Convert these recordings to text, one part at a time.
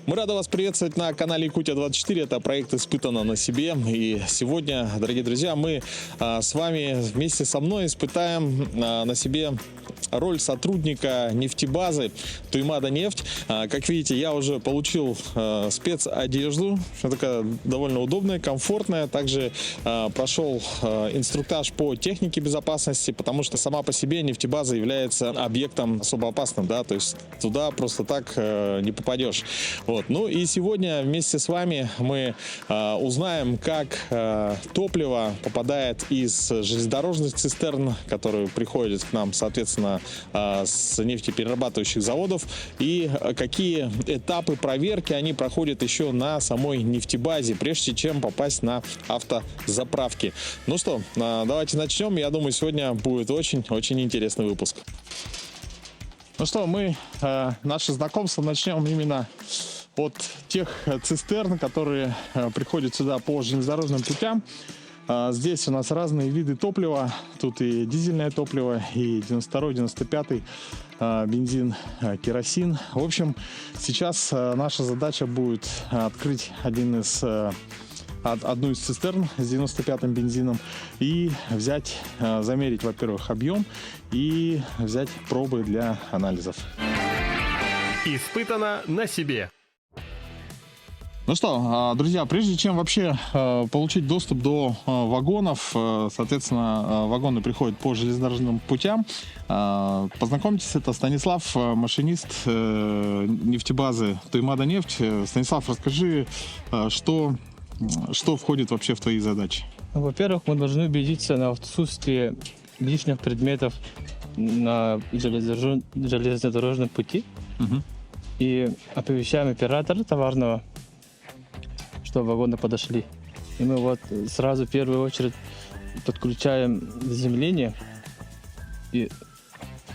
Мы рады вас приветствовать на канале Якутия-24. Это проект «Испытано на себе». И сегодня, дорогие друзья, мы с вами вместе со мной испытаем на себе роль сотрудника нефтебазы Туймада нефть. Как видите, я уже получил спецодежду. Она такая довольно удобная, комфортная. Также прошел инструктаж по технике безопасности, потому что сама по себе нефтебаза является объектом особо опасным, да, то есть туда просто так не попадешь. Вот. Ну и сегодня вместе с вами мы узнаем, как топливо попадает из железнодорожных цистерн, которые приходят к нам, соответственно, с нефтеперерабатывающих заводов, и какие этапы проверки они проходят еще на самой нефтебазе, прежде чем попасть на автозаправки. Ну что, давайте начнем. Я думаю, сегодня будет очень-очень интересный выпуск. Ну что, мы наше знакомство начнем именно от тех цистерн, которые приходят сюда по железнодорожным путям. Здесь у нас разные виды топлива. Тут и дизельное топливо, и 92-й, 95-й бензин, керосин. В общем, сейчас наша задача будет открыть одну из цистерн с 95-м бензином и взять, замерить, во-первых, объем и взять пробы для анализов. Испытано на себе. Ну что, друзья, прежде чем вообще получить доступ до вагонов, соответственно, вагоны приходят по железнодорожным путям. Познакомьтесь, это Станислав, машинист нефтебазы Туймада нефть. Станислав, расскажи, что входит вообще в твои задачи? Во-первых, мы должны убедиться на отсутствии лишних предметов на железнодорожном пути. Угу. И оповещаем оператора товарного, что вагоны подошли. И мы вот сразу в первую очередь подключаем заземление и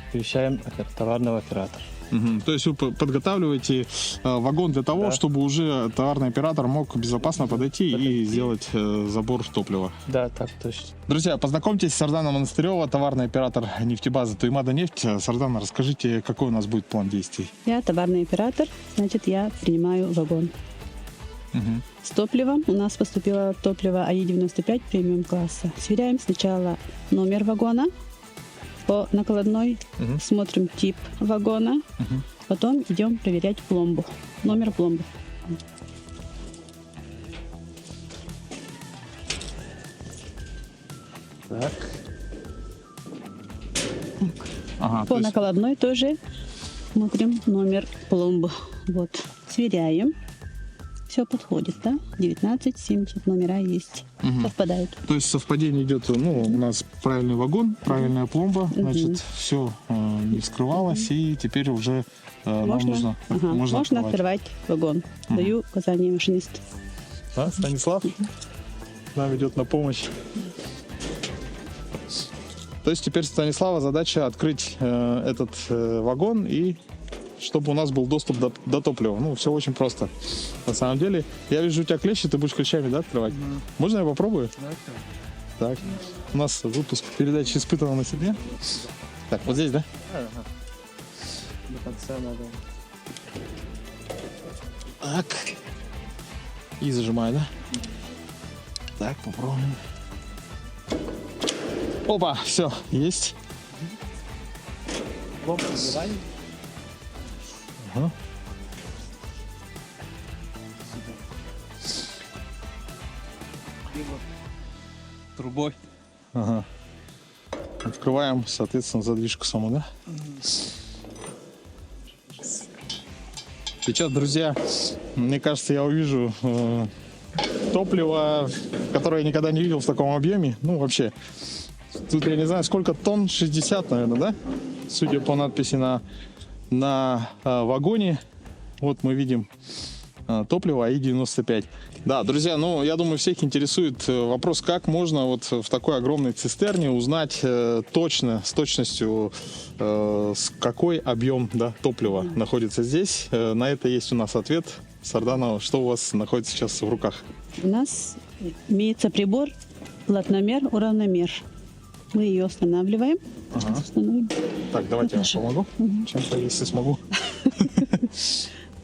оповещаем товарного оператора. Угу. То есть вы подготавливаете вагон для того, чтобы уже товарный оператор мог безопасно подойти и сделать забор топлива. Да, так точно. Друзья, познакомьтесь, Сардана Монастырева, товарный оператор нефтебазы Туймада нефть. Сардана, расскажите, какой у нас будет план действий? Я товарный оператор, значит, я принимаю вагон. Угу. С топливом у нас поступило топливо АИ-95 премиум класса. Сверяем сначала номер вагона по накладной, смотрим тип вагона, потом идем проверять пломбу, номер пломбы. Так. Ага, По накладной тоже смотрим номер пломбы. Вот, сверяем. Все подходит, да? 19-70 номера есть. Совпадают. То есть совпадение идет, ну, у нас правильный вагон, правильная пломба, значит, все не вскрывалось, и теперь уже нам нужно, можно открывать вагон. Даю указание машинисту. Да, Станислав нам идет на помощь. То есть теперь Станислава задача открыть этот вагон, и чтобы у нас был доступ до топлива. Ну, все очень просто. На самом деле, я вижу, у тебя клещи, ты будешь клещами, да, открывать? Можно я попробую? Так. У нас выпуск передачи «Испытано на себе». Так, вот здесь, да? До конца надо. Так. И зажимаю, да? Так, попробуем. Опа, все, есть. Ага. Трубой. Ага. Открываем, соответственно, задвижку саму, да? Сейчас, друзья, мне кажется, я увижу топливо, которое я никогда не видел в таком объеме. Ну, вообще, тут я не знаю, сколько тонн, 60, наверное, да? Судя по надписи на вагоне. Вот мы видим топливо АИ-95. Да, друзья, ну, я думаю, всех интересует вопрос, как можно вот в такой огромной цистерне узнать точно, с точностью, какой объем, да, топлива находится здесь. На это есть у нас ответ. Сардана, что у вас находится сейчас в руках? У нас имеется прибор, платномер, уравномер. Мы ее устанавливаем. Ага. Так, давайте я вам помогу. Чем-то, если смогу.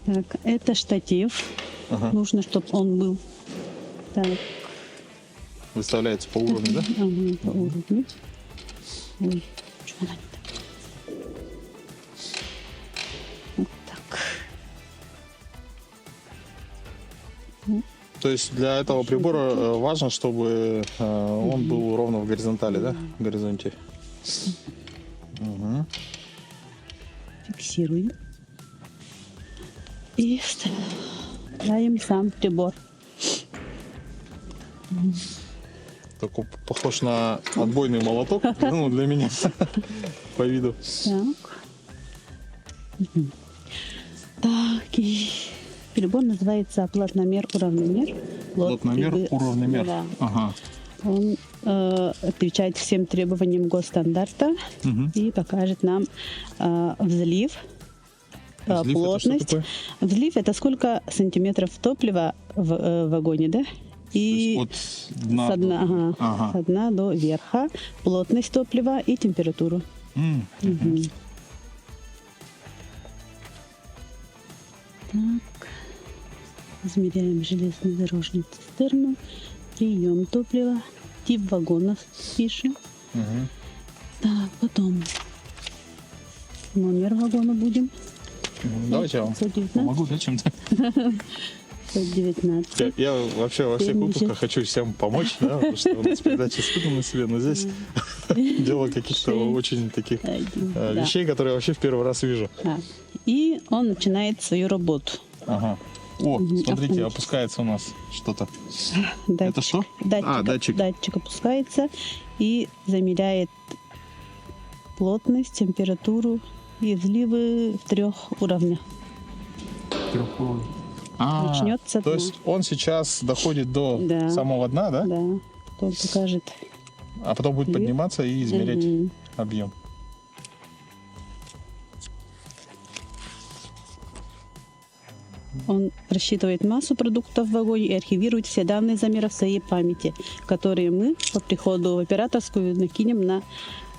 Так, это штатив. Ага. Нужно, чтобы он был. Так, Выставляется по уровню, да? ага, по уровню. Ой, что она не так? Вот так. То есть для этого прибора важно, чтобы он был ровно в горизонтали, да? В горизонте. Мгм. Фиксируем. И вставляем сам прибор. Такой похож на отбойный молоток, ну, для меня, по виду. Так. Мгм. Так, и прибор называется плотномер, уравномер. Плотномер, уравномер. Да. Ага. Он отвечает всем требованиям госстандарта Мгм. и покажет нам взлив, Взлив это что плотность. такое? Взлив это сколько сантиметров топлива в вагоне, да? И От дна. с дна, ага, Ага. с дна до верха, плотность топлива и температуру. М. Мгм. Так, измеряем железнодорожную цистерну, прием топлива, тип вагона пишем. Мгм. Так, потом номер вагона будем. Давайте я вам 519. помогу, да, чем-то. 519. Я вообще во всех Перемещать. выпусках хочу всем помочь, да, потому что у нас передача испытана на себе, но здесь дело каких-то Шесть. очень таких Один, да. вещей, которые я вообще в первый раз вижу. А, и он начинает свою работу. Ага. О, Мгм, смотрите, автоматически. опускается у нас что-то. Датчик, Это что? Датчик, датчик. опускается и замеряет плотность, температуру и взливы в 3 уровнях. Начнется то дно. есть он сейчас доходит до Да. самого дна, да? Да, он покажет. А потом будет Взлив. подниматься и измерять Мгм. объем. Он рассчитывает массу продуктов в вагоне и архивирует все данные замеров в своей памяти, которые мы по приходу в операторскую накинем на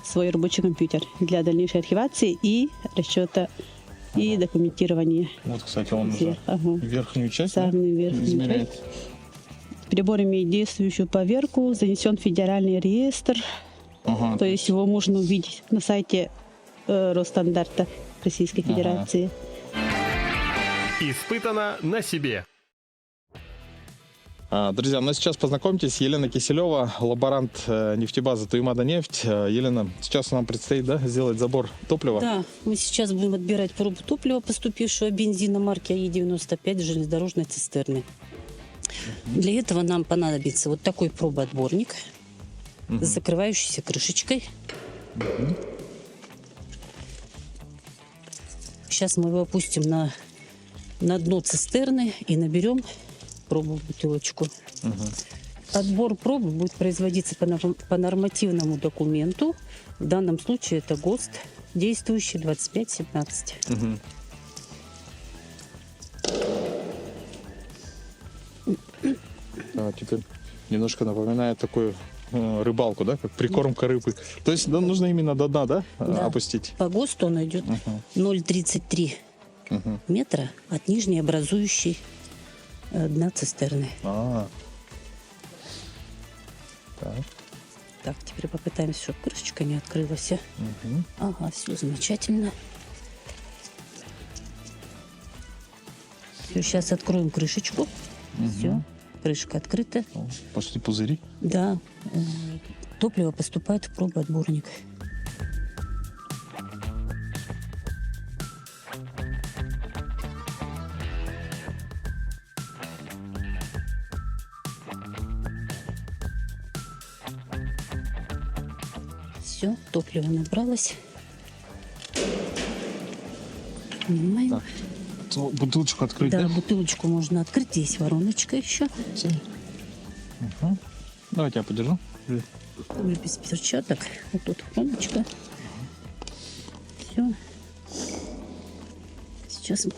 свой рабочий компьютер для дальнейшей архивации и расчета и документирования. Вот, кстати, он уже Ага. верхнюю часть, да, Самую верхнюю измеряет. часть. Прибор имеет действующую поверку, занесен в федеральный реестр, Ага. то есть его можно увидеть на сайте Росстандарта Российской Ага. Федерации. Испытано на себе. Друзья, ну сейчас познакомьтесь, Елена Киселева, лаборант нефтебазы Туймада нефть. Елена, сейчас нам предстоит, да, сделать забор топлива. Да, мы сейчас будем отбирать пробу топлива, поступившего бензина марки АИ-95 железнодорожной цистерны. Для этого нам понадобится вот такой пробоотборник с закрывающейся крышечкой. Сейчас мы его опустим на дно цистерны и наберем пробу в бутылочку. Отбор пробы будет производиться по нормативному документу. В данном случае это ГОСТ, действующий 2517. Мгм. Да, теперь немножко напоминает такую рыбалку, да, как прикормка рыбы. То есть да, нужно именно до дна, да, Да. опустить? По ГОСТу он идет 0,33 метра от нижней образующей дна цистерны. А. Так. Так, теперь попытаемся, чтобы крышечка не открылась. Ага, все замечательно. Все, сейчас откроем крышечку. Все, крышка открыта. О, пошли пузыри. Да, топливо поступает в пробоотборник. Все, топливо набралось. Понимаем. Так. Бутылочку открыть, Да, да? бутылочку можно открыть. Есть вороночка еще. Давайте я подержу. Ой, без перчаток. Вот тут вороночка. Все. Сейчас мы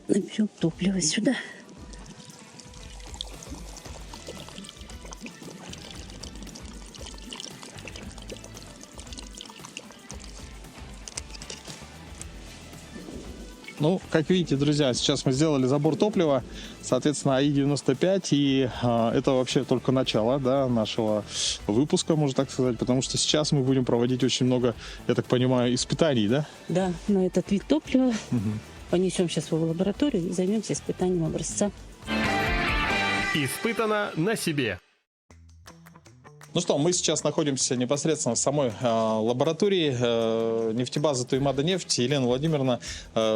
наберем топливо сюда. Ну, как видите, друзья, сейчас мы сделали забор топлива, соответственно, АИ-95, и это вообще только начало, да, нашего выпуска, можно так сказать, потому что сейчас мы будем проводить очень много, я так понимаю, испытаний, да? Да, на этот вид топлива понесем сейчас в лабораторию и займемся испытанием образца. Испытано на себе. Ну что, мы сейчас находимся непосредственно в самой лаборатории нефтебазы Туймада нефть. Елена Владимировна,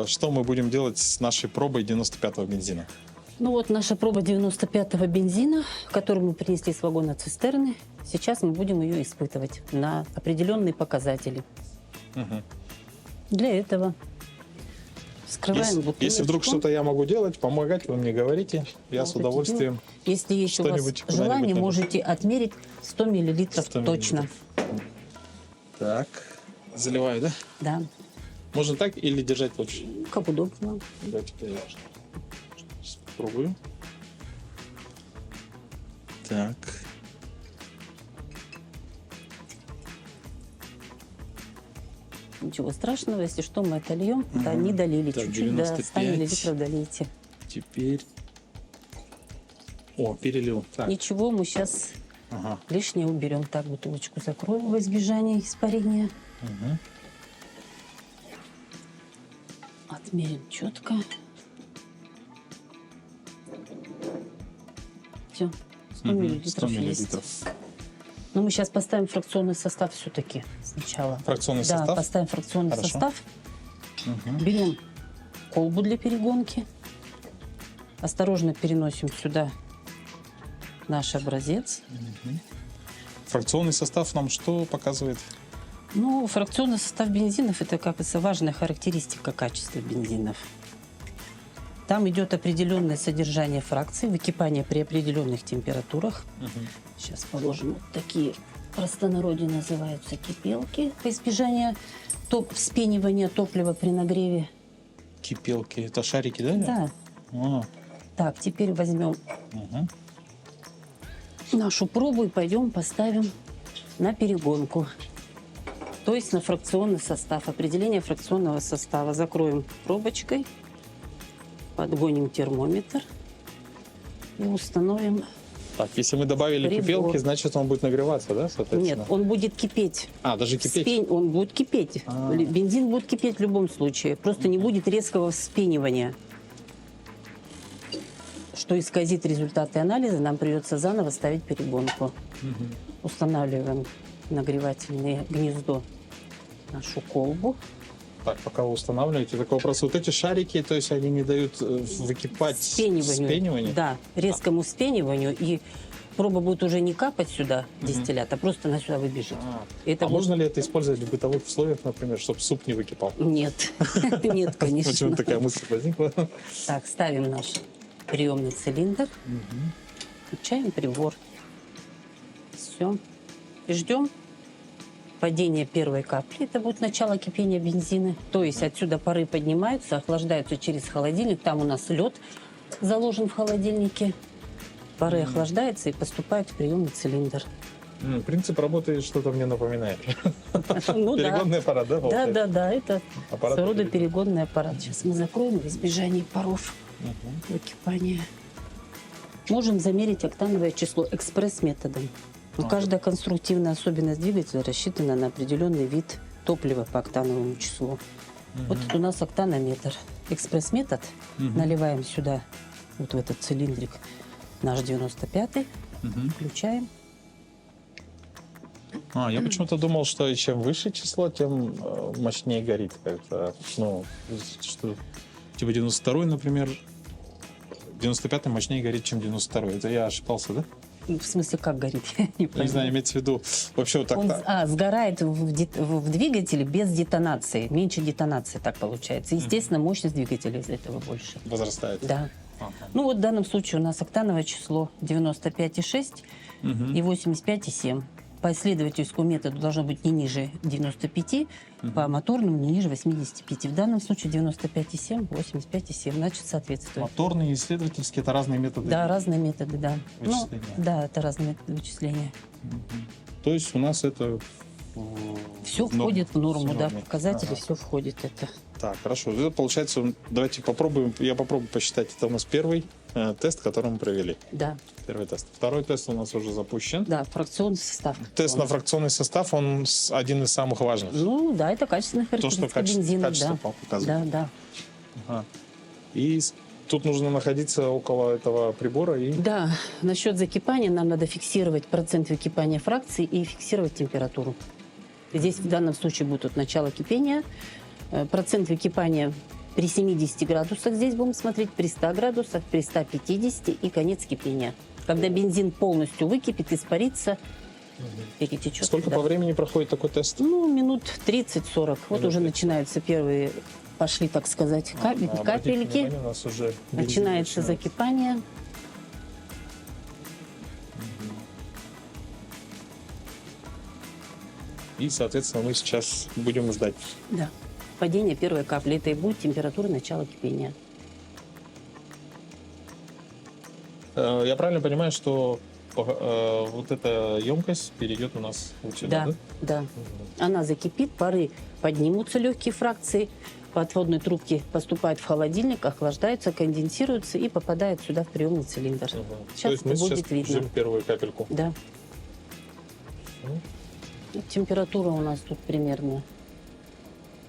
что мы будем делать с нашей пробой 95-го бензина? Ну вот наша проба 95-го бензина, которую мы принесли с вагона цистерны. Сейчас мы будем ее испытывать на определенные показатели. Для этого вскрываем бутылочку. Если вдруг что-то я могу делать, помогать, вы мне говорите. Я с удовольствием. Если есть у вас что-нибудь желание, куда-нибудь можете отмерить 100 миллилитров 100 точно. Так, заливаю, да? Да, Можно так или держать лучше? как удобно. Давайте я попробую. Так. Ничего страшного, если что, мы это льем. Да, не долили Так, чуть-чуть, да, 100 95. миллилитров долейте. Теперь... О, перелил. Так. Ничего, мы сейчас Ага. лишнее уберем. Так, бутылочку закроем во избежание испарения. Отмерим четко. Все, 100 миллилитров 100 есть. миллилитров. Но мы сейчас поставим фракционный состав все-таки сначала. Фракционный Да, состав? поставим фракционный Хорошо. состав. Берем колбу для перегонки. Осторожно переносим сюда наш образец. Фракционный состав нам что показывает? Ну, фракционный состав бензинов – это, как это, важная характеристика качества бензинов. Там идет определенное содержание фракций, выкипание при определенных температурах. Сейчас положим вот такие, в простонародье называются кипелки, по избежанию вспенивания топлива при нагреве. Кипелки. Это шарики, да? Да. А, Так, теперь возьмем нашу пробу и пойдем поставим на перегонку. То есть на фракционный состав. Определение фракционного состава. Закроем пробочкой, подгоним термометр и установим. Так, если мы добавили Прибор. кипелки, значит он будет нагреваться, да, соответственно? Нет, он будет кипеть. А, даже кипеть? Он будет кипеть. А. Бензин будет кипеть в любом случае. Просто не будет резкого вспенивания. Что исказит результаты анализа, нам придется заново ставить перегонку. Устанавливаем нагревательное гнездо, нашу колбу. Так, пока вы устанавливаете, такой вопрос. Вот эти шарики, то есть они не дают выкипать вспениванию? Да, резкому вспениванию. И проба будет уже не капать сюда, дистиллят, а просто она сюда выбежит. Это будет- можно ли это использовать в бытовых условиях, например, чтобы суп не выкипал? Нет, нет, конечно. Почему такая мысль возникла? Так, ставим наш приемный цилиндр. Включаем прибор. Все. И ждем падения первой капли. Это будет начало кипения бензина. То есть отсюда пары поднимаются, охлаждаются через холодильник. Там у нас лед заложен в холодильнике. Пары охлаждаются и поступают в приемный цилиндр. Принцип работы что-то мне напоминает. Ну да. Перегонный аппарат, да? Да, получается? да, да. Это Аппарат своего рода перегон. перегонный аппарат. Сейчас мы закроем в избежание паров выкипания. Можем замерить октановое число экспресс-методом. Но каждая конструктивная особенность двигателя рассчитана на определенный вид топлива по октановому числу. Вот это у нас октанометр. Экспресс-метод. Наливаем сюда, вот в этот цилиндрик, наш 95-й. Включаем. Я почему-то думал, что чем выше число, тем мощнее горит. Как-то, ну, что, типа 92-й, например, 95-й мощнее горит, чем 92-й. Это я ошибался, да? В смысле, как горит? Я не Не понимаю. знаю, имеется в виду вообще вот так. Он сгорает в двигателе без детонации. Меньше детонации так получается. Естественно, мощность двигателя из этого больше. Возрастает. Да. Ага. Ну вот в данном случае у нас октановое число 95,6 и 85,7. По исследовательскому методу должно быть не ниже 95, по моторному не ниже 85. В данном случае 95,7, 85,7, значит, соответствует. Моторные и исследовательские — это разные методы. Да, разные методы, да. Ну, Вычисления. да, это разные методы вычисления. То есть у нас это Все в норму. входит в норму, Всё в да, норме. показатели, Ага. все входит это. Так, хорошо. Это получается, давайте попробуем, я попробую посчитать. Это у нас первый тест, который мы провели. Да, Первый тест. Второй тест у нас уже запущен. да, фракционный состав. Тест на фракционный состав, он один из самых важных. Ну, да, это качественная То, что характеристика бензина, качество да. показывает. Да, да. Ага. И тут нужно находиться около этого прибора и... Да, насчет закипания нам надо фиксировать процент выкипания фракции и фиксировать температуру. Здесь в данном случае будет вот начало кипения. Процент выкипания при 70 градусах здесь будем смотреть, при 100 градусах, при 150 и конец кипения. Когда бензин полностью выкипит, испарится, перетечет. Сколько да. по времени проходит такой тест? Ну, минут 30-40. Вот Минут уже 30. начинаются первые, пошли, так сказать, Обратите капельки. внимание, у нас уже бензин Начинается начинает. закипание. И, соответственно, мы сейчас будем ждать. Да. Падение первой капли. Это и будет температура начала кипения. Я правильно понимаю, что вот эта емкость перейдет у нас вот сюда, Да, да? да. Она закипит, пары поднимутся, легкие фракции. По отводной трубке поступают в холодильник, охлаждаются, конденсируются и попадают сюда в приемный цилиндр. Мгм. Сейчас То есть мы это сейчас будет видно. ждем первую капельку. Да. Ну. Температура у нас тут примерно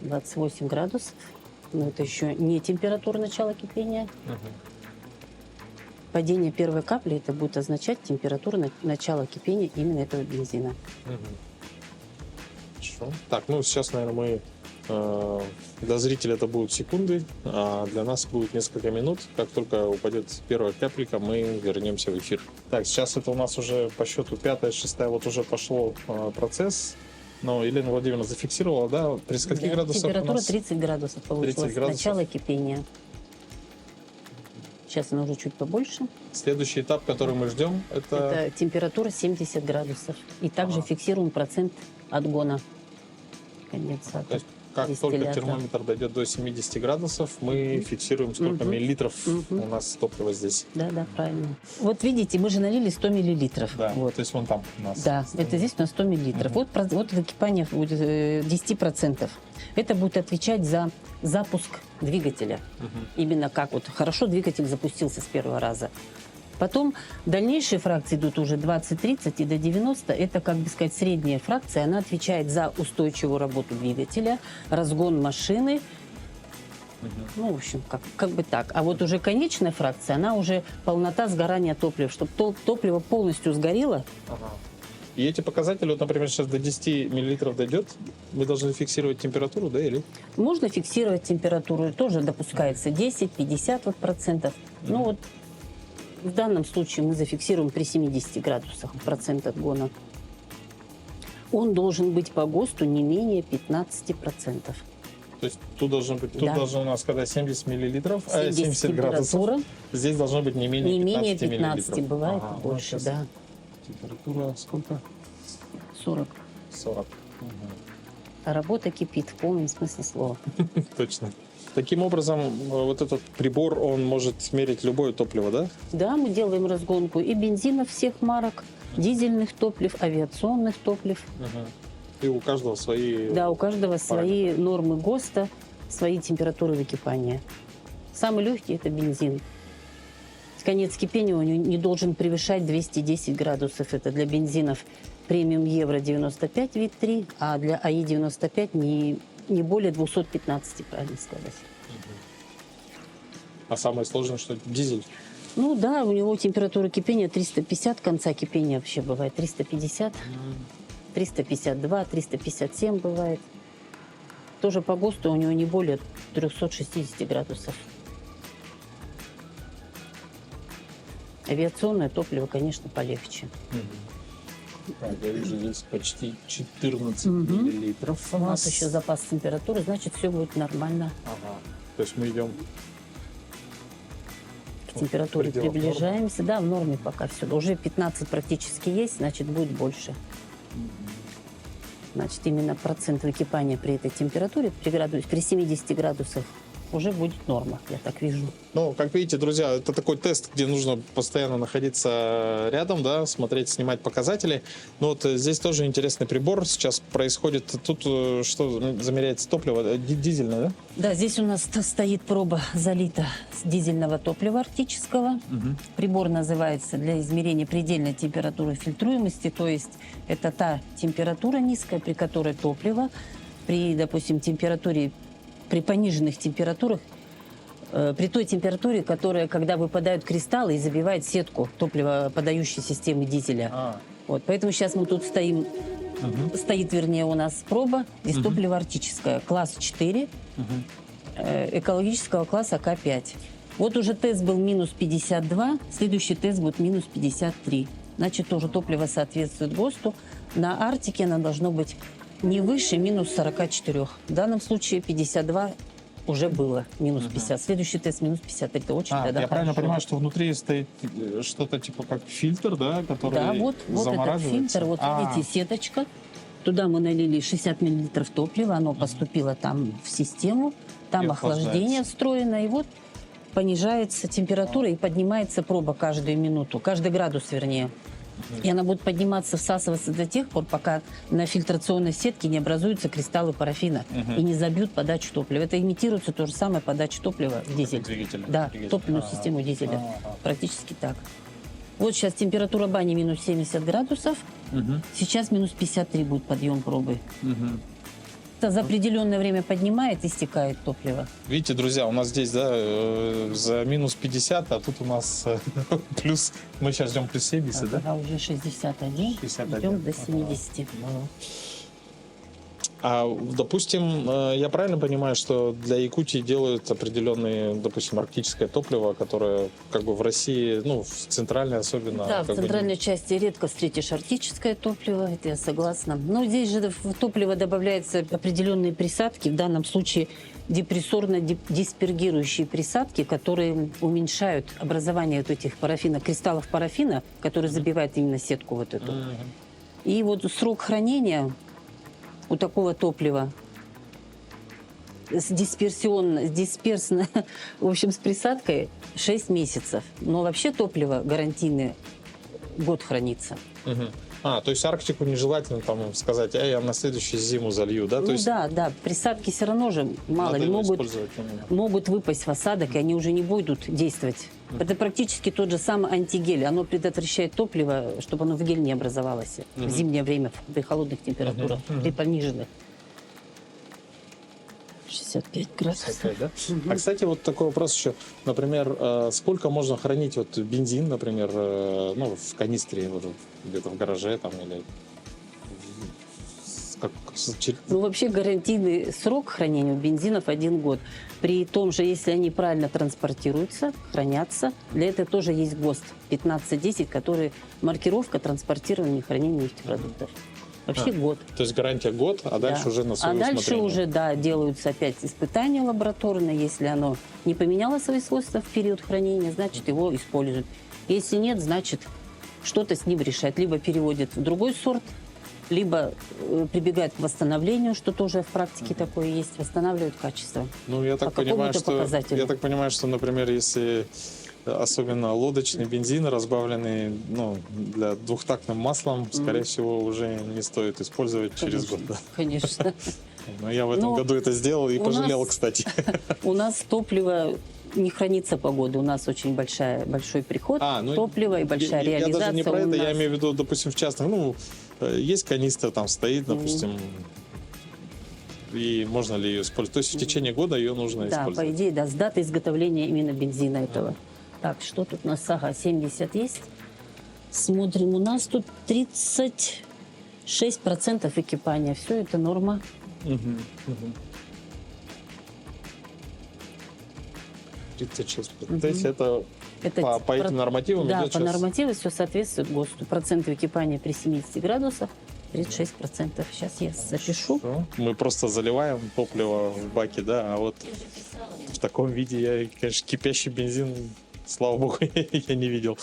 28 градусов. Но это еще не температура начала кипения. Падение первой капли это будет означать температуру начала кипения именно этого бензина. Хорошо. Так, ну сейчас, наверное, мы для зрителя это будут секунды, а для нас будет несколько минут. Как только упадет первая капелька, мы вернемся в эфир. Так, сейчас это у нас уже по счету 5-я, 6-я, вот уже пошло процесс. Но Елена Владимировна зафиксировала, да? При скольки Да, градусах у температура нас? 30 градусов получилась. 30 градусов. Начало кипения. Сейчас она уже чуть побольше. Следующий этап, который мы ждем, это... Это температура 70 градусов. И также Ага. фиксируем процент отгона конденсата. То есть, как только дистиллята. термометр дойдет до 70 градусов, мы фиксируем, сколько Мгм. миллилитров Мгм. у нас топлива здесь. Да, да, правильно. Вот видите, мы же налили 100 миллилитров. Да, Вот. то есть вон там у нас. Да, это здесь у нас 100 миллилитров. Мгм. Вот выкипание будет 10%. Это будет отвечать за запуск двигателя. Мгм. Именно как вот хорошо двигатель запустился с первого раза. Потом дальнейшие фракции идут уже 20-30 и до 90. Это, как бы сказать, средняя фракция. Она отвечает за устойчивую работу двигателя, разгон машины. Ну, в общем, как бы так. А вот уже конечная фракция, она уже полнота сгорания топлива. Чтобы топливо полностью сгорело, Ага. И эти показатели, вот, например, сейчас до 10 миллилитров дойдет, мы должны фиксировать температуру, да, или? можно фиксировать температуру. Тоже допускается 10-50 вот процентов. Ну вот в данном случае мы зафиксируем при 70 градусах процент отгона. Он должен быть по ГОСТу не менее 15%. То есть тут должен быть, тут Да. должно у нас, когда 70 миллилитров, 70 70 градусов, температура, здесь должно быть не менее не 15 менее 15, миллилитров. бывает Ага, больше, сейчас да. Температура сколько? 40. 40. А работа кипит в полном смысле слова. Точно. Таким образом, вот этот прибор, он может мерить любое топливо, да? Да, мы делаем разгонку и бензинов всех марок, дизельных топлив, авиационных топлив. И у каждого свои... Да, у каждого свои нормы ГОСТа, свои температуры выкипания. Самый легкий – это бензин. Конец кипения у него не должен превышать 210 градусов. Это для бензинов премиум Евро 95 вид 3, а для АИ 95 не более 215, правильно сказать. А самое сложное, что дизель. Ну да, у него температура кипения 350, конца кипения вообще бывает 350, 352, 357 бывает. Тоже по ГОСТу у него не более 360 градусов. Авиационное топливо, конечно, полегче. Так, я вижу здесь почти 14 Мгм. миллилитров. У нас еще запас температуры, значит, все будет нормально. Ага. То есть мы идем... К температуре пределах приближаемся. Да, в норме пока все. Уже 15 практически есть, значит, будет больше. Значит, именно процент выкипания при этой температуре, при 70 градусах уже будет норма, я так вижу. Ну, как видите, друзья, это такой тест, где нужно постоянно находиться рядом, да, смотреть, снимать показатели. Но вот здесь тоже интересный прибор сейчас происходит. Тут что замеряется топливо? Дизельное, да? Да, здесь у нас стоит проба залита с дизельного топлива арктического. Прибор называется для измерения предельной температуры фильтруемости, то есть это та температура низкая, при которой топливо при, допустим, температуре, при пониженных температурах, при той температуре, которая, когда выпадают кристаллы и забивает сетку топливоподающей системы дизеля. Вот, поэтому сейчас мы тут стоим, стоит, вернее, у нас проба, здесь топливо арктическое, класс 4, экологического класса К5. Вот уже тест был минус 52, следующий тест будет минус 53. Значит, тоже топливо соответствует ГОСТу. На Арктике оно должно быть не выше минус 44. В данном случае 52 уже было, минус 50. Следующий тест минус 53. Это очень тогда я правильно хорошо. понимаю, что внутри стоит что-то типа как фильтр, да, который Да, вот этот замораживается? фильтр, вот видите, сеточка. Туда мы налили 60 мл топлива, оно поступило там в систему, там И охлаждение встроено, и вот понижается температура и поднимается проба каждую минуту, каждый градус, вернее. И она будет подниматься, всасываться до тех пор, пока на фильтрационной сетке не образуются кристаллы парафина и не забьют подачу топлива. Это имитируется то же самое подача топлива в дизель. Двигатель. Да, топливную систему дизеля. Практически так. Вот сейчас температура бани минус 70 градусов. Сейчас минус 53 будет подъем пробы. Это за определенное время поднимает и стекает топливо. Видите, друзья, у нас здесь, да, за минус 50, а тут у нас плюс, мы сейчас ждем плюс 70, да? А уже 61, 61. идем до 70. А, допустим, я правильно понимаю, что для Якутии делают определенные, допустим, арктическое топливо, которое как бы в России, ну, в центральной особенно... Да, в как бы центральной части редко встретишь арктическое топливо, это я согласна. Но здесь же в топливо добавляются определенные присадки, в данном случае депрессорно-диспергирующие присадки, которые уменьшают образование вот этих кристаллов парафина, которые забивают именно сетку вот эту. И вот срок хранения у такого топлива дисперсно, в общем, с присадкой 6 месяцев. Но вообще топливо гарантийное год хранится. А, то есть Арктику нежелательно там сказать, я на следующую зиму залью, да? То Ну есть да, присадки все равно же, мало надо ли, его использовать именно. могут выпасть в осадок, и они уже не будут действовать. Это практически тот же самый антигель. Оно предотвращает топливо, чтобы оно в гель не образовалось в зимнее время при холодных температурах, при пониженных. 65 градусов. Опять, да? А, кстати, вот такой вопрос еще. Например, сколько можно хранить вот бензин, например, ну, в канистре, вот, где-то в гараже там, или... Ну, вообще гарантийный срок хранения у бензинов 1 год. При том же, если они правильно транспортируются, хранятся, для этого тоже есть ГОСТ 1510, который маркировка транспортирования и хранения нефтепродуктов. Вообще год. То есть гарантия год, а дальше уже на свое А дальше усмотрение. уже, да, делаются опять испытания лабораторные. Если оно не поменяло свои свойства в период хранения, значит, его используют. Если нет, значит, что-то с ним решать. Либо переводят в другой сорт, либо прибегают к восстановлению, что тоже в практике такое есть, восстанавливают качество. Ну, я так По понимаю, какому-то показателю. например, если особенно лодочный бензин, разбавленный, ну, для двухтактным маслом, скорее всего, уже не стоит использовать через год. Да. Конечно. Но я в этом Но году это сделал и у пожалел, нас- кстати. У нас топливо не хранится по году. У нас очень большой приход топлива и большая я реализация. даже не про у это, я нас. имею в виду, допустим, в частных, ну, есть канистра, там стоит, допустим, и можно ли ее использовать? То есть в течение года ее нужно Да, использовать? по идее, да, с датой изготовления именно бензина этого. Так, что тут у нас? Ага, 70 есть. Смотрим, у нас тут 36% экипания. Все это норма. 36. То есть это Это по этим нормативам Да, идет по сейчас? нормативу все соответствует ГОСТу. Проценты экипания при 70 градусах 36%. Сейчас я запишу. Хорошо. Мы просто заливаем топливо в баки, да, а вот в таком виде я, конечно, кипящий бензин, слава богу, я не видел.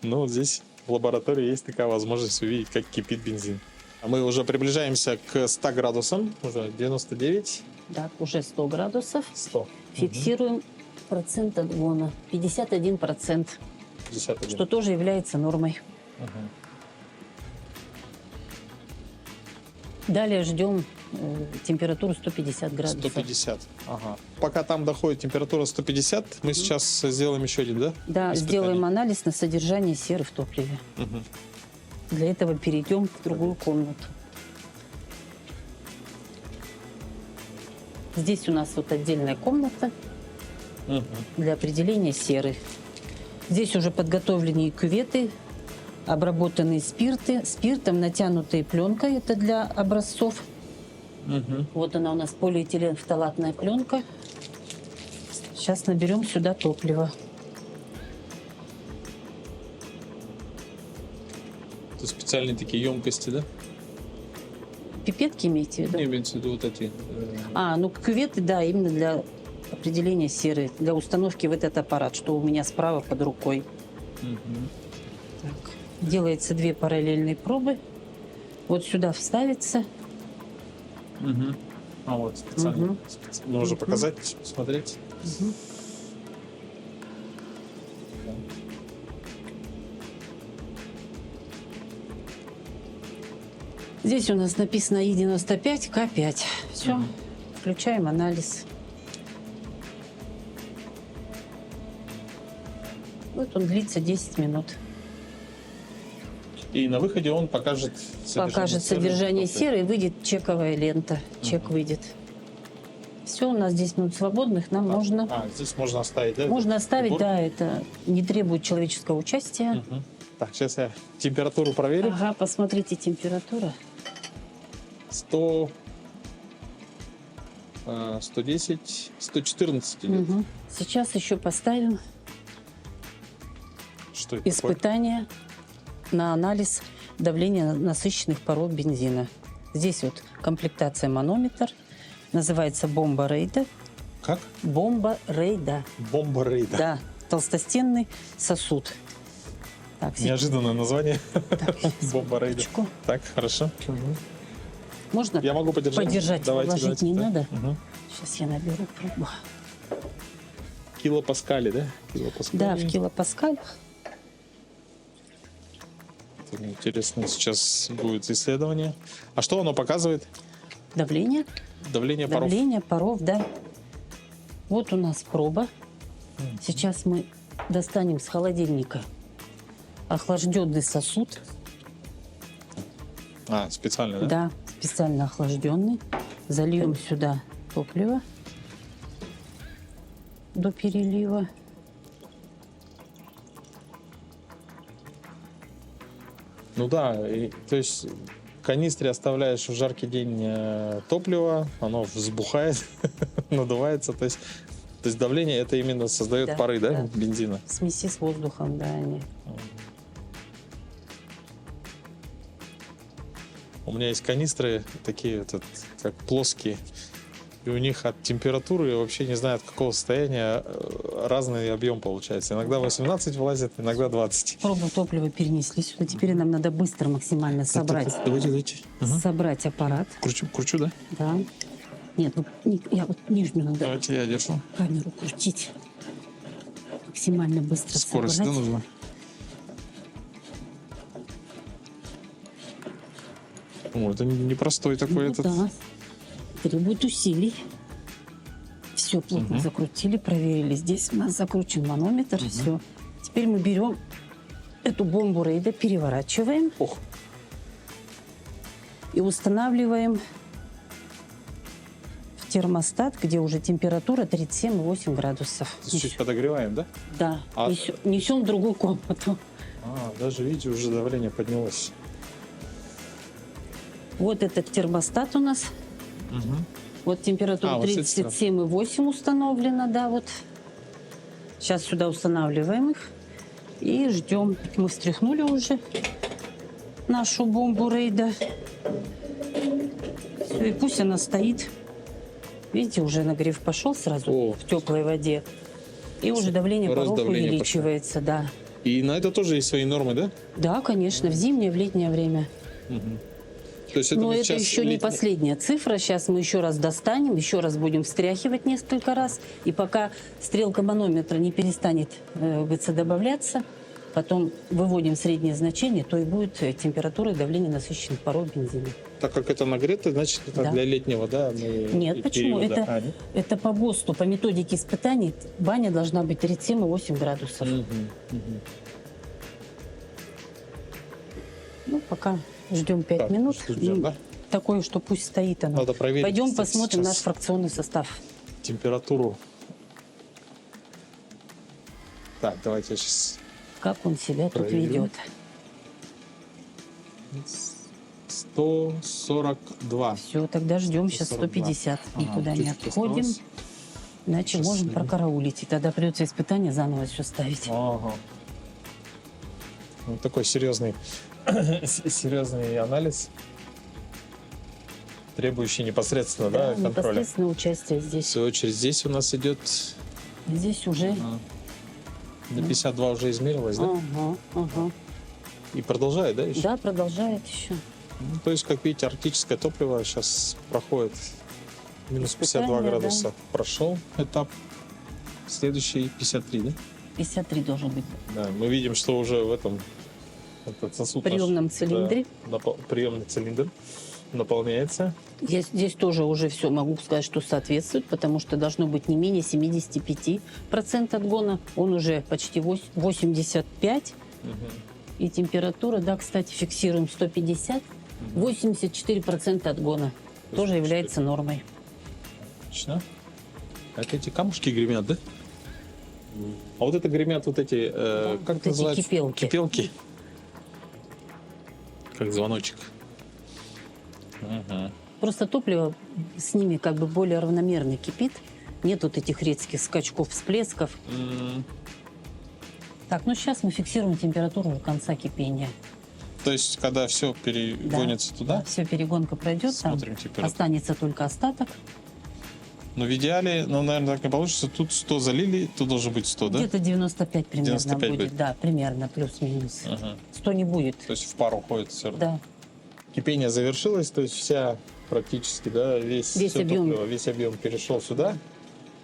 Но вот здесь в лаборатории есть такая возможность увидеть, как кипит бензин. А мы уже приближаемся к 100 градусам, уже 99. Да, уже 100 градусов. 100. Фиксируем процент отгона. 51%, 51. что тоже является нормой. Далее ждем температуру 150 градусов. 150. Ага. Пока там доходит температура 150, мы сейчас сделаем еще один, да? Да, Испытание. сделаем анализ на содержание серы в топливе. Мгм. Для этого перейдем в другую комнату. Здесь у нас вот отдельная комната Мгм. для определения серы. Здесь уже подготовленные кюветы, обработанные спиртом, натянутые пленкой, это для образцов. Мгм. Вот она у нас полиэтиленфталатная пленка. Сейчас наберем сюда топливо. Это специальные такие емкости, да? Пипетки имеете в виду? Не, имеется в виду вот эти. Ну кюветы, да, именно для определения серы, для установки в этот аппарат, что у меня справа под рукой. Мгм. Так. Делается 2 параллельные пробы. Вот сюда вставится. Мгм. А вот специально. Мгм. Можно показать, посмотреть. Мгм. Здесь у нас написано И95, К5. Все, включаем анализ. Вот он длится 10 минут. И на выходе он покажет Покажет содержание топлива. серы и выйдет чековая лента. Чек выйдет. Все, у нас 10 минут свободных, нам можно... Здесь можно оставить, да? Можно этот оставить, прибор? да, это не требует человеческого участия. Мгм. Так, сейчас я температуру проверю. Ага, посмотрите, температура. 100, 110, 114 идет. Мгм. Сейчас еще поставим Что это такое? испытание на анализ давления насыщенных паров бензина. Здесь вот комплектация манометр. Называется бомба Рейда. Как? Бомба Рейда. Бомба Рейда. Да, толстостенный сосуд. Так, Неожиданное название. Бомба Рейда. секундочку. Так, хорошо. Можно Я могу подержать? подержать, Давайте, вложить давайте, не да. надо? Мгм. Сейчас я наберу пробу. Килопаскали, да? Килопаскали. Да, в килопаскалях. Это интересно, сейчас будет исследование. А что оно показывает? Давление. Давление паров. Давление паров, да. Вот у нас проба. Сейчас мы достанем с холодильника охлажденный сосуд. Специально, да? Да, специально охлажденный. Зальем сюда топливо до перелива. Ну да, то есть в канистре оставляешь в жаркий день топливо, оно взбухает, надувается, то есть давление это именно создает Да, пары, да, да. бензина? В смеси с воздухом, да, они. У меня есть канистры такие, как плоские, и у них от температуры, вообще не знаю от какого состояния, разный объем получается. Иногда 18 влазит, иногда 20. Пробу топлива перенесли сюда. Теперь нам надо быстро максимально собрать. Давайте. Собрать аппарат. Кручу, да? Да. Нет, я вот нижнюю надо Давайте я держу. камеру крутить. Максимально быстро Скорость, да, собрать. нужна? О, это непростой такой Ну этот. да. Требует усилий. Все плотно закрутили, проверили. Здесь у нас закручен манометр. Все. Теперь мы берем эту бомбу Рейда, переворачиваем Ох, и устанавливаем в термостат, где уже температура 37,8 градусов. чуть подогреваем, да? Да. А- Несем в другую комнату. Даже видите, уже давление поднялось. Вот этот термостат у нас. Вот температура вот с этой стороны. 37,8 установлена, да, вот. Сейчас сюда устанавливаем их и ждем. Мы встряхнули уже нашу бомбу Рейда. Все, и пусть она стоит. Видите, уже нагрев пошел сразу О. в теплой воде. И уже давление Рост паров давления увеличивается, да. И на это тоже есть свои нормы, да? Да, конечно, в зимнее, в летнее время. То есть Но это сейчас еще не последняя цифра. Сейчас мы еще раз достанем, еще раз будем встряхивать несколько раз. И пока стрелка манометра не перестанет добавляться, потом выводим среднее значение, то и будет температура и давление насыщенных паров бензина. Так как это нагрето, значит, это Да. для летнего, да? Нет, почему? периода. Это, Нет? это по ГОСТу, по методике испытаний, баня должна быть 37,8 градусов. Ну, пока ждем 5 Так, минут. ждем, да? Такое, что пусть стоит оно. Надо проверить, Пойдем кстати, посмотрим сейчас. наш фракционный состав. Температуру. Так, давайте я сейчас... Как он себя тут Проверю. ведет. 142. Все, тогда ждем сейчас 142. 150. Ага, Никуда не чуть отходим. осталось. Иначе Сейчас можем следим. прокараулить. И тогда придется испытание заново все ставить. Ага. Ну, такой серьезный, серьезный анализ, требующий непосредственно, да, контроля. непосредственно участие В здесь. свою очередь, здесь у нас идет Здесь уже... на 52 уже измерилось, да? Ага. И продолжает, да, еще? Да, продолжает еще. Ну, то есть, как видите, арктическое топливо сейчас проходит минус 52 Испытание, градуса. Прошел этап. Следующий 53, да? 53 должен быть. Да, мы видим, что уже в этом этот сосуд В приемном наш, цилиндре. да, приемный цилиндр наполняется. Здесь тоже уже все могу сказать, что соответствует, потому что должно быть не менее 75% отгона. Он уже почти 85. И температура, да, кстати, фиксируем 150. 84% отгона. Тоже является нормой. Отлично. Это эти камушки гремят, да? А вот это гремят вот эти, как вот эти называется? кипелки. Кипелки. Как звоночек. Ага. Просто топливо с ними как бы более равномерно кипит. Нет вот этих резких скачков, всплесков. Так, ну сейчас мы фиксируем температуру до конца кипения. То есть, когда все перегонится туда, все, перегонка пройдет, там смотрим температуру. останется только остаток. Но в идеале, ну, наверное, так не получится. Тут 100 залили, тут должен быть 100, да? Где-то 95 примерно 95 будет. будет. Да, примерно, плюс-минус. Ага. 100 не будет. То есть в пару уходит все равно. Да. Кипение завершилось, то есть вся практически, да, весь Весь всё объем. топливо, весь объем перешел сюда,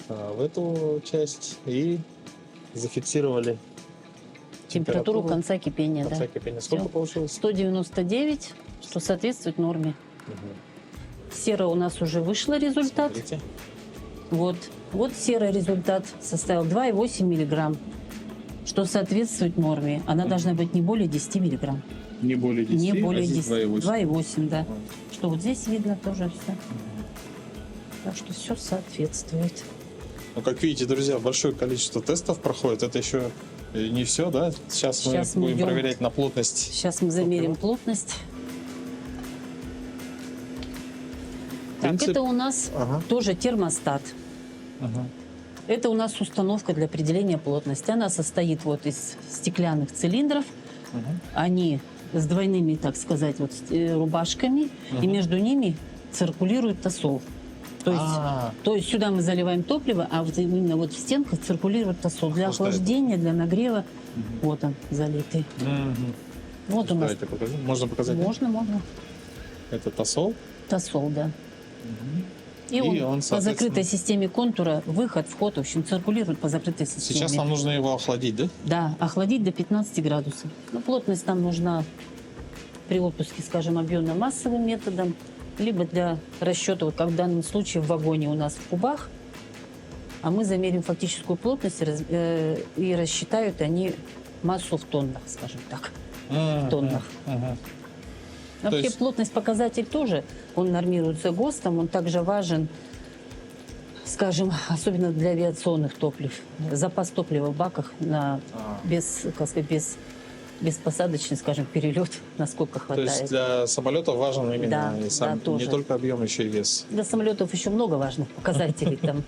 в эту часть, и зафиксировали Температуру конца кипения, конца да. кипения. Сколько Всё. получилось? 199, что соответствует норме. Сера у нас уже вышла результат. Смотрите. Вот серый результат составил 2,8 миллиграмм, что соответствует норме. Она должна быть не более 10 миллиграмм. Не более 10, Не более а здесь 10. 2,8. 2,8, да. Что вот здесь видно тоже все. Так что все соответствует. Ну, как видите, друзья, большое количество тестов проходит. Это еще не все, да? Сейчас мы Сейчас мы будем идем. проверять на плотность. Сейчас мы замерим плотность. Так, Принцип- это у нас Ага. тоже термостат. Это у нас установка для определения плотности. Она состоит вот из стеклянных цилиндров. Они с двойными, так сказать, вот рубашками, и между ними циркулирует тосол. То есть сюда мы заливаем топливо, а вот именно вот в стенках циркулирует тосол для Охлаждает. охлаждения, для нагрева. Вот он залитый. Вот у нас. Давайте покажем. Можно показать? да? Можно. Это тосол. Тосол, да. И И он, он, по соответственно- закрытой системе контура, выход, вход, в общем, циркулирует по закрытой системе. Сейчас нам нужно его охладить, да? Да, охладить до 15 градусов. Ну, плотность нам нужна при отпуске, скажем, объемно-массовым методом, либо для расчета, вот как в данном случае в вагоне у нас в кубах, а мы замерим фактическую плотность и рассчитают они массу в тоннах, скажем так, в тоннах. То Вообще есть- плотность показатель тоже, он нормируется ГОСТом, он также важен, скажем, особенно для авиационных топлив. Запас топлива в баках на беспосадочный, скажем, перелет, насколько То хватает. есть для самолетов важен именно Да, и сам, да, тоже. не только объем, еще и вес. Для самолетов еще много важных показателей там.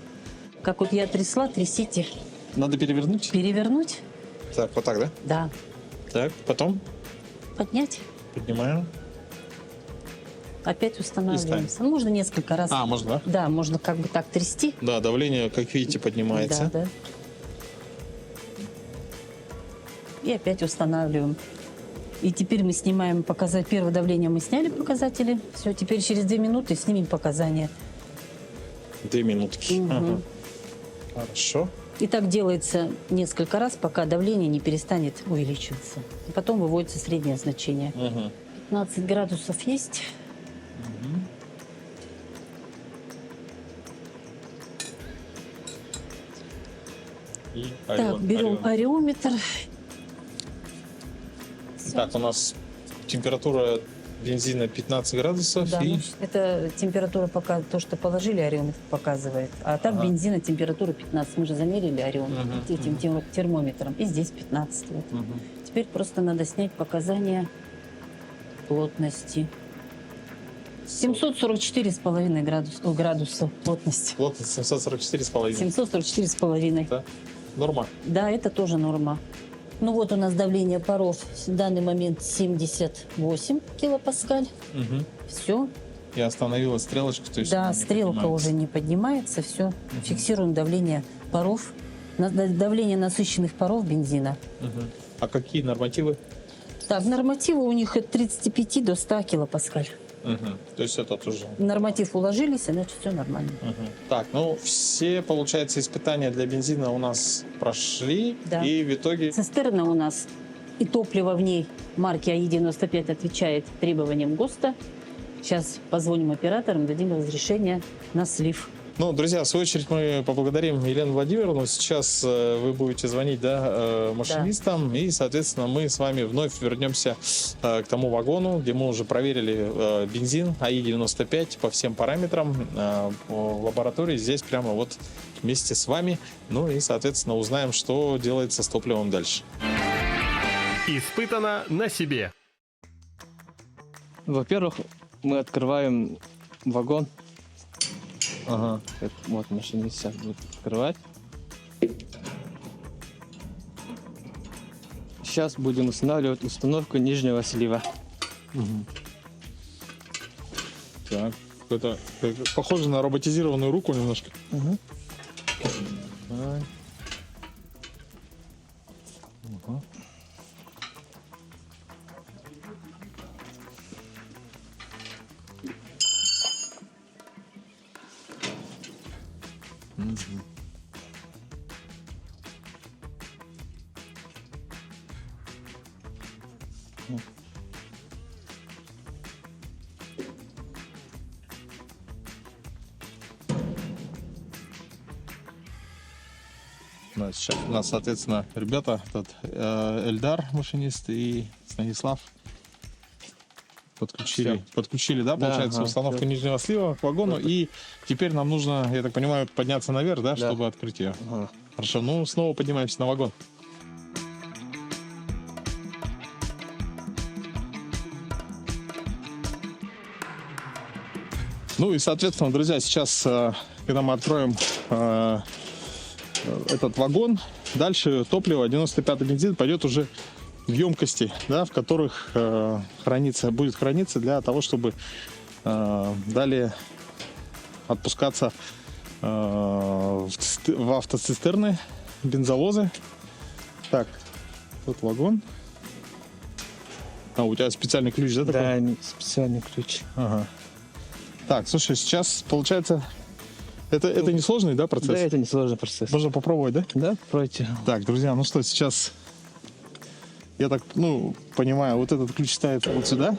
Как вот я трясла, трясите. Надо перевернуть? Перевернуть, Так, вот так, да? да. Так, потом Поднять, поднимаем. опять устанавливаемся. Ну, можно несколько раз. А, можно, да? Да, можно как бы так трясти. Да, давление, как видите, поднимается. Да, да. И опять устанавливаем. И теперь мы снимаем показать первое давление, мы сняли показатели. Все, теперь через 2 минуты снимем показания. 2 минутки. Мгм. Ага. Хорошо. И так делается несколько раз, пока давление не перестанет увеличиваться. И потом выводится среднее значение. 15 градусов есть. И Так, берем ареометр. Так, у нас температура бензина 15 градусов. Да, и... ну, это температура пока, то, что положили, ареометр показывает. А так Ага. бензина температура 15. Мы же замерили ареометр этим термометром. И здесь 15. Вот. Теперь просто надо снять показания плотности. 744,5 градуса плотности. Плотность 744,5. 744,5. Да? Норма. Да, это тоже норма. Ну вот у нас давление паров в данный момент 78 килопаскаль. Все. И остановилась стрелочка. То есть Да, она не стрелка поднимается. уже не поднимается. Все. Фиксируем давление паров. Давление насыщенных паров бензина. А какие нормативы? Так, нормативы у них от 35 до 100 килопаскаль. То есть это тоже... Норматив уложились, значит все нормально. Так, ну все, получается, испытания для бензина у нас прошли. Да. И в итоге... Цистерна у нас и топливо в ней марки АИ-95 отвечает требованиям ГОСТа. Сейчас позвоним операторам, дадим разрешение на слив. Ну, друзья, в свою очередь мы поблагодарим Елену Владимировну. Сейчас вы будете звонить, да, машинистам, и, соответственно, мы с вами вновь вернемся к тому вагону, где мы уже проверили бензин АИ-95 по всем параметрам в лаборатории. Здесь прямо вот вместе с вами. Ну и, соответственно, узнаем, что делается с топливом дальше. Испытано на себе. Во-первых, мы открываем вагон. Ага. Вот машинист сейчас будет открывать. Сейчас будем устанавливать установку нижнего слива. Так. Это похоже на роботизированную руку немножко. Так. Ага. Да, сейчас у нас, соответственно, ребята, Эльдар, машинист, и Станислав подключили, да, получается, ага, установку всё. нижнего слива к вагону, и теперь нам нужно, я так понимаю, подняться наверх, да, чтобы открыть ее. Ага. Хорошо, ну снова поднимаемся на вагон. Ну и, соответственно, друзья, сейчас, когда мы откроем этот вагон, дальше топливо, 95-й бензин, пойдет уже в емкости, да, в которых будет храниться для того, чтобы далее отпускаться в автоцистерны, бензовозы. Так, вот вагон. А, у тебя специальный ключ, да, такой? Да, специальный ключ. Ага. Так, слушай, сейчас получается... Это не сложный, да, процесс? Да, это не сложный процесс. Можно попробовать, да? Да, пройти. Так, друзья, ну что, сейчас... Я так, понимаю, вот этот ключ ставится вот сюда.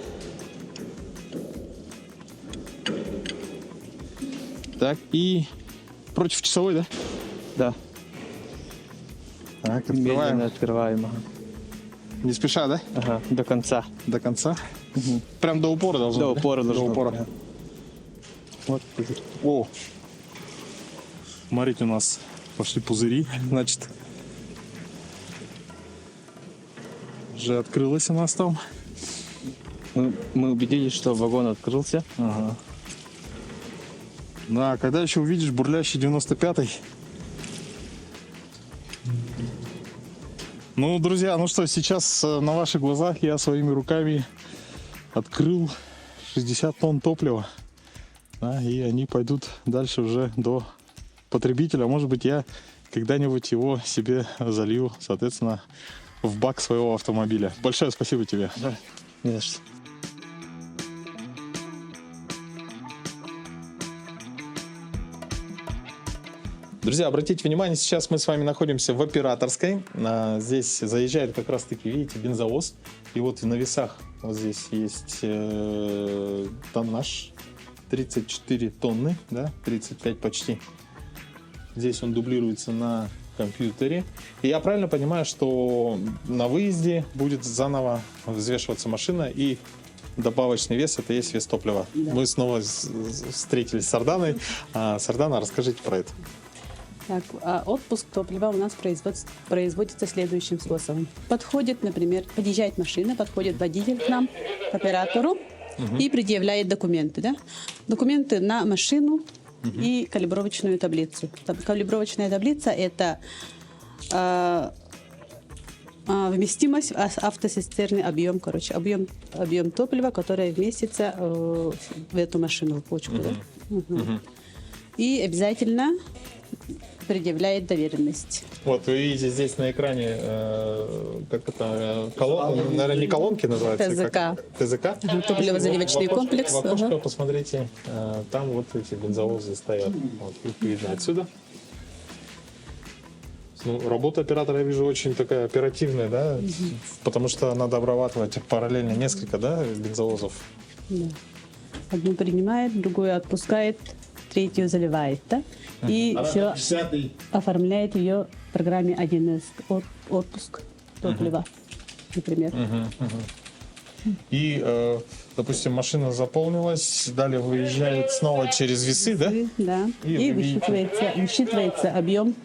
Так, и против часовой, да? Да. Так, Медленно открываем. открываем. Ага. Не спеша, да? Ага, до конца. До конца. Прям до упора должно До быть, да? упора должно До упора. быть, да. Вот. О! Смотрите, у нас пошли пузыри, значит. Уже открылось у нас там. Мы убедились, что вагон открылся. Ага. Да, когда еще увидишь бурлящий 95-й. Ну, друзья, ну что, сейчас на ваших глазах я своими руками открыл 60 тонн топлива. Да, и они пойдут дальше уже до потребителя. Может быть, я когда-нибудь его себе залью, соответственно, в бак своего автомобиля. Большое спасибо тебе. Да. Не за что. Друзья, обратите внимание, сейчас мы с вами находимся в операторской. Здесь заезжает как раз-таки, видите, бензовоз. И вот на весах вот здесь есть тоннаж. 34 тонны, да, 35 почти. Здесь он дублируется на компьютере. И я правильно понимаю, что на выезде будет заново взвешиваться машина, и добавочный вес — это есть вес топлива. Да. Мы снова встретились с Арданой. Сардана, расскажите про это. Так, отпуск топлива у нас производится следующим способом. Подходит, например, подъезжает машина, подходит водитель к нам, к оператору, и предъявляет документы. Да? Документы на машину и калибровочную таблицу. Калибровочная таблица — это вместимость автоцистерны, объем топлива, который вместится в эту машину, в почку. Да? И обязательно предъявляет доверенность. Вот вы видите здесь на экране, как это, наверное, не колонки называются? ТЗК. ТЗК? Топливозаливочный комплекс. В окошко посмотрите, там вот эти бензовозы стоят. Вот, их видно отсюда. Ну, работа оператора, я вижу, очень такая оперативная, да? Потому что надо обрабатывать параллельно несколько, да, бензовозов. Да. Одну принимает, другую отпускает, третью заливает, да? И все оформляет ее в программе 1С отпуск топлива, например. И, допустим, машина заполнилась, далее выезжает снова через весы, да? Да. И высчитывается объем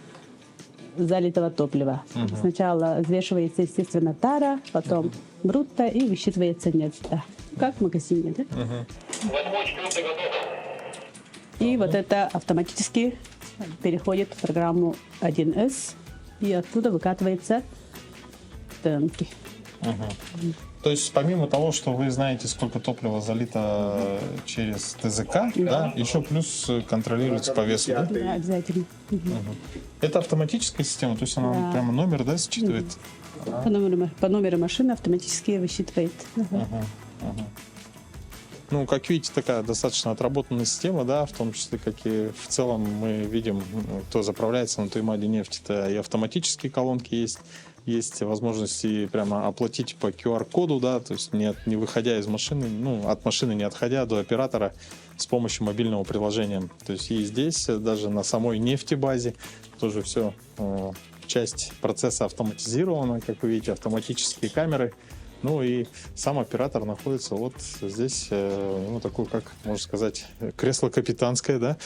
залитого топлива. Сначала взвешивается, естественно, тара, потом брутто и высчитывается нетто. Как в магазине, да? И вот это автоматически переходит в программу 1С, и оттуда выкатывается танки. То есть помимо того, что вы знаете, сколько топлива залито через ТЗК, да, еще плюс контролируется по весу, да? Да, обязательно. Это автоматическая система, то есть она Да. прямо номер, да, считывает? По номеру машины автоматически высчитывает. Ну, как видите, такая достаточно отработанная система, да, в том числе, как и в целом мы видим, кто заправляется на Туймаде нефти-то, и автоматические колонки есть возможности прямо оплатить по QR-коду, да, то есть не выходя из машины, ну, от машины не отходя до оператора с помощью мобильного приложения. То есть и здесь, даже на самой нефтебазе, тоже все, часть процесса автоматизирована, как вы видите, автоматические камеры. Ну и сам оператор находится вот здесь, ну, такое, как можно сказать, кресло капитанское, да,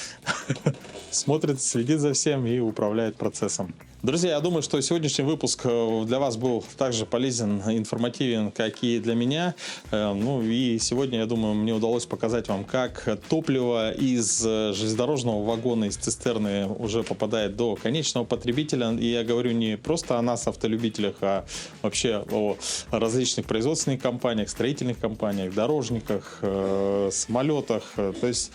смотрит, следит за всем и управляет процессом. Друзья, я думаю, что сегодняшний выпуск для вас был также полезен, информативен, как и для меня. Ну и сегодня, я думаю, мне удалось показать вам, как топливо из железнодорожного вагона, из цистерны уже попадает до конечного потребителя. И я говорю не просто о нас, автолюбителях, а вообще о различных производственных компаниях, строительных компаниях, дорожниках, самолетах. То есть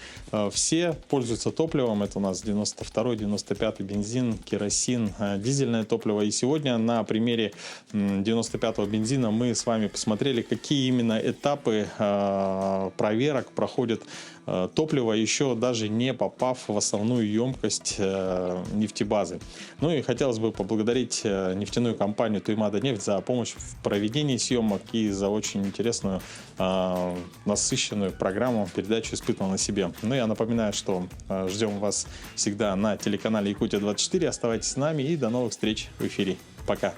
все пользуются топливом. Это у нас 92-й, 95-й бензин, керосин, дизельное топливо. И сегодня на примере 95-го бензина мы с вами посмотрели, какие именно этапы проверок проходит топливо, еще даже не попав в основную емкость нефтебазы. Ну и хотелось бы поблагодарить нефтяную компанию Туймада нефть за помощь в проведении съемок и за очень интересную насыщенную программу, передачу «Испытывал на себе». Ну я напоминаю, что ждем вас всегда на телеканале Якутия 24. Оставайтесь с нами и до новых встреч в эфире. Пока.